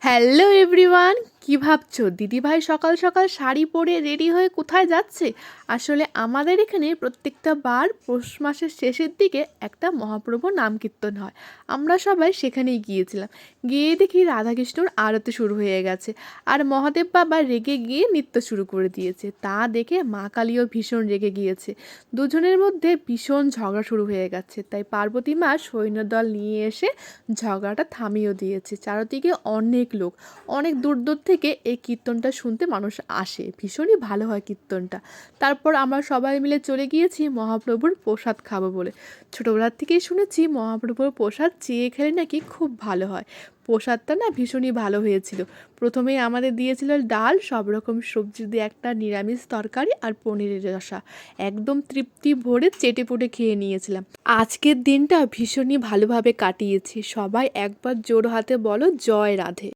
Hello everyone, কি ভাবছো দিদিভাই সকাল সকাল শাড়ি পরে রেডি হয়ে কোথায় যাচ্ছে? আসলে আমাদের এখানে প্রত্যেকটা বার পৌষ মাসের শেষের দিকে একটা মহাপ্রভু নাম কীর্তন হয়। আমরা সবাই সেখানেই গিয়েছিলাম। গিয়ে দেখি রাধাকৃষ্ণর আরতি শুরু হয়ে গেছে, আর মহাদেব বাবা রেগে গিয়ে নৃত্য শুরু করে দিয়েছে। তা দেখে মা কালীও ভীষণ রেগে গিয়েছে। দুজনের মধ্যে ভীষণ ঝগড়া শুরু হয়ে গেছে, তাই পার্বতী মা সৈন্যদল নিয়ে এসে ঝগড়াটা থামিয়েও দিয়েছে। চারদিকে অনেক লোক, অনেক দূর দূর থেকে এই কীর্তনটা শুনতে মানুষ আসে। ভীষণই ভালো হয় কীর্তনটা। তারপর আমরা সবাই মিলে চলে গিয়েছি মহাপ্রভুর প্রসাদ খাবো বলে। ছোটোবেলার থেকেই শুনেছি মহাপ্রভুর প্রসাদ চেয়ে খেলে নাকি খুব ভালো হয়। প্রসাদটা না ভীষণই ভালো হয়েছিল। প্রথমেই আমাদের দিয়েছিল ডাল, সব রকম সবজি দিয়ে একটা নিরামিষ তরকারি আর পনিরের রসা। একদম তৃপ্তি ভরে চেটেপুটে খেয়ে নিয়েছিলাম। আজকের দিনটা ভীষণই ভালোভাবে কাটিয়েছি। সবাই একবার জোর হাতে বলো জয় রাধে।